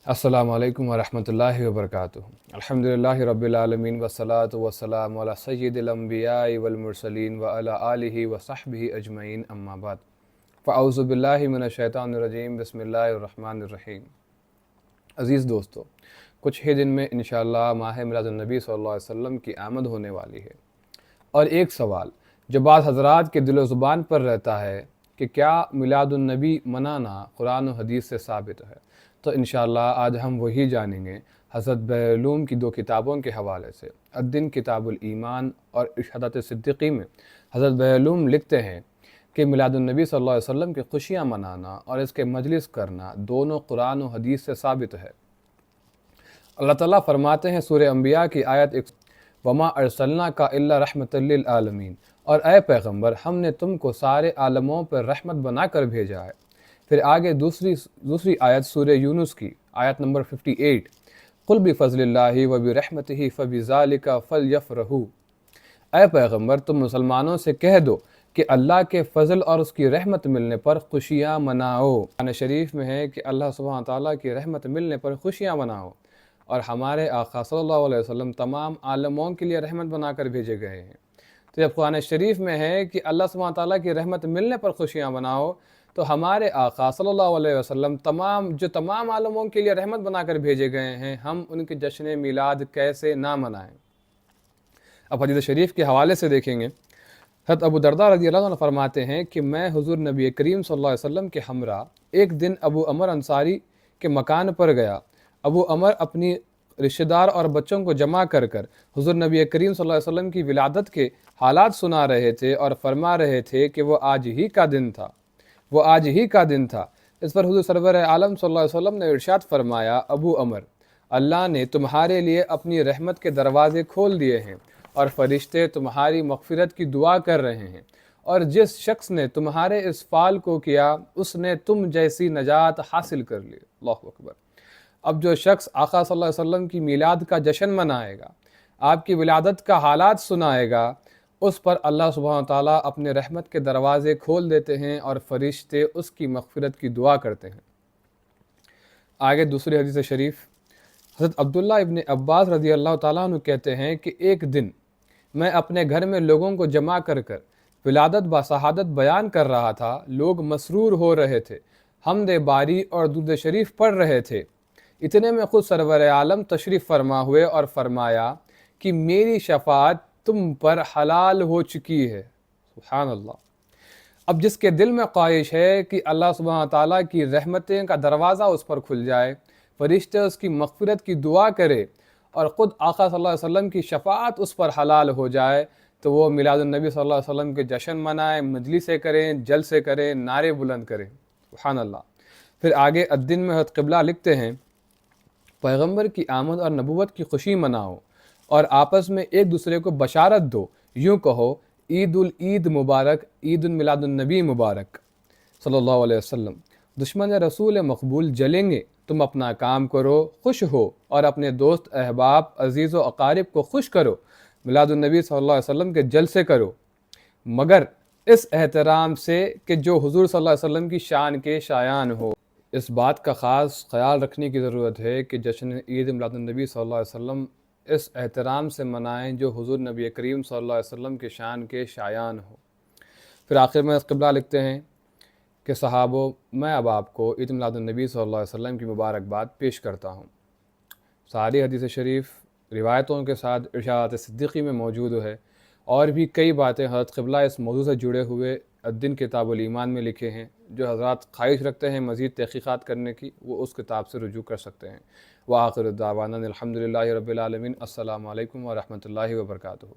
अस्सलामु अलैकुम वरहमतुल्लाहि वबरकातुहू। अल्हम्दुलिल्लाहि रब्बिल आलमीन वस्सलातु वस्सलामु अला सय्यिदिल अंबियाइ वल मुरसलीन व अला आलिहि व सहबिहि अजमईन अम्मा बाद। फ़अऊज़ु बिल्लाहि मिनश शैतानिर रजीम, बिस्मिल्लाहिर रहमानिर रहीम। अज़ीज़ दोस्तों, कुछ ही दिन में इंशाअल्लाह माह मिलादुन नबी सल्लल्लाहु अलैहि वसल्लम की आमद होने वाली है। और एक सवाल जो बाज़ हज़रात के दिलो ज़ुबान पर रहता है कि क्या मिलादुन नबी मनाना कुरान और हदीस से साबित है, तो इंशाअल्लाह आज हम वही जानेंगे हज़रत बहलूम की दो किताबों के हवाले से। अद्दीन किताबुल ईमान और इरशादात सिद्दीक़ी में हज़रत बहलूम लिखते हैं कि मिलादुन नबी सल्लल्लाहु अलैहि वसल्लम की खुशियाँ मनाना और इसके मजलिस करना दोनों कुरान और हदीस से साबित है। अल्लाह ताला फरमाते हैं सूरह अंबिया की आयत वमा अरसलना का इल्ला रहमतल लिल आलमीन, और ए पैगम्बर हमने तुमको सारे आलमों पर रहमत बनाकर भेजा है। फिर आगे दूसरी आयत सूरह यूनुस की आयत नंबर 58, कुल बिफ़ज़लिल्लाहि व बिरहमतिही फ़बिज़ालिका फ़लयफ़रहू। ए पैगम्बर तुम मुसलमानों से कह दो कि अल्लाह के फ़ज़ल और उसकी रहमत मिलने पर खुशियाँ मनाओ। कुरान शरीफ में है कि अल्लाह सुब्हानहू तआला की रहमत मिलने पर खुशियाँ मनाओ, और हमारे आका सल्लल्लाहु अलैहि वसल्लम तमाम आलमों के लिए रहमत बनाकर भेजे गए हैं। तो जब कुरान शरीफ में है कि अल्लाह सुब्हानहू तआला की रहमत मिलने पर खुशियाँ मनाओ, तो हमारे आका सल्लल्लाहु अलैहि वसल्लम तमाम आलमों के लिए रहमत बनाकर भेजे गए हैं, हम उनके जश्न मिलाद कैसे ना मनाएं। अब हदीस शरीफ के हवाले से देखेंगे। हज़रत अबू दरदा रज़ियल्लाहु अन्हु फरमाते हैं कि मैं हुज़ूर नबी करीम सल्लल्लाहु अलैहि वसल्लम के हमरा एक दिन अबू अमर अंसारी के मकान पर गया। अबू अमर अपनी रिश्तेदार और बच्चों को जमा कर हुज़ूर नबी करीम सल्लल्लाहु अलैहि वसल्लम की विलादत के हालात सुना रहे थे और फरमा रहे थे कि वो आज ही का दिन था। इस पर हुज़ूर सरवर आलम सल्लल्लाहु अलैहि वसल्लम ने इरशाद फरमाया, अबू अमर, अल्लाह ने तुम्हारे लिए अपनी रहमत के दरवाज़े खोल दिए हैं और फ़रिश्ते तुम्हारी मग़फ़िरत की दुआ कर रहे हैं, और जिस शख्स ने तुम्हारे इस फ़ाल को किया उसने तुम जैसी नजात हासिल कर ली। अल्लाहु अकबर। अब जो शख्स आका सल्लल्लाहु अलैहि वसल्लम की मीलाद का जश्न मनाएगा, आपकी विलादत का हालात सुनाएगा, उस पर अल्लाह सुब्हानहू तआला अपने रहमत के दरवाज़े खोल देते हैं और फ़रिश्ते उसकी मग़फ़िरत की दुआ करते हैं। आगे दूसरी हदीस शरीफ, हज़रत अब्दुल्ला इब्न अब्बास रज़ियल्लाहु तआला अन्हु कहते हैं कि एक दिन मैं अपने घर में लोगों को जमा कर विलादत व शहादत बयान कर रहा था। लोग मसरूर हो रहे थे, हमद बारी और दुरूद शरीफ पढ़ रहे थे। इतने में खुद सरवर आलम तशरीफ़ फरमा हुए और फरमाया कि मेरी शफ़ाअत तुम पर हलाल हो चुकी है। सुभान अल्लाह। अब जिसके दिल में ख्वाहिश है कि अल्लाह सुब्हानहू तआला की रहमतें का दरवाज़ा उस पर खुल जाए, फ़रिश्ते उसकी मग़फ़िरत की दुआ करे और ख़ुद आका सल्लल्लाहु अलैहि वसल्लम की शफ़ाअत उस पर हलाल हो जाए, तो वो मिलादुन नबी सल्लल्लाहु अलैहि वसल्लम के जश्न मनाएं, मजलिसें करें, जलसे करें, नारे बुलंद करें। सुभान अल्लाह। फिर आगे अद्दीन में हज़रत क़िबला लिखते हैं, पैगम्बर की आमद और नबूवत की खुशी मनाओ और आपस में एक दूसरे को बशारत दो। यूँ कहो, ईद मुबारक, ईद मिलादुन नबी मुबारक सल्लल्लाहु अलैहि वसल्लम। दुश्मन रसूल मकबूल जलेंगे, तुम अपना काम करो, खुश हो और अपने दोस्त अहबाब अजीज़ व अकारिब को खुश करो। मिलादुन नबी सल्लल्लाहु अलैहि वसल्लम के जलसे करो, मगर इस एहतराम से कि जो हुज़ूर सल्लल्लाहु अलैहि वसल्लम की शान के शायान हो। इस बात का ख़ास ख़याल रखने की ज़रूरत है कि जश्न ईद मिलादुन नबी सल्लल्लाहु अलैहि वसल्लम इस एहतराम से मनाएं जो हुज़ूर नबी करीम सल्लल्लाहु अलैहि वसल्लम के शान के शायान हो। फिर आखिर में क़िबला लिखते हैं कि सहाबो, मैं अब आपको ईद मिलादुन नबी सल्लल्लाहु अलैहि वसल्लम की मुबारकबाद पेश करता हूँ। सारी हदीस शरीफ रिवायतों के साथ इरशादात सिद्दीक़ी में मौजूद है, और भी कई बातें हज़रत क़िबला इस मौजू से जुड़े हुए अद्दीन किताबुल ईमान में लिखे हैं। जो हज़रात ख्वाहिश रखते हैं मज़ीद तहक़ीक़ात करने की, वो उस किताब से रुजू कर सकते हैं। व आखिर दावाना अनिल हम्दुलिल्लाहि रब्बिल आलमीन। अस्सलामु अलैकुम व रहमतुल्लाहि व बरकातुहू।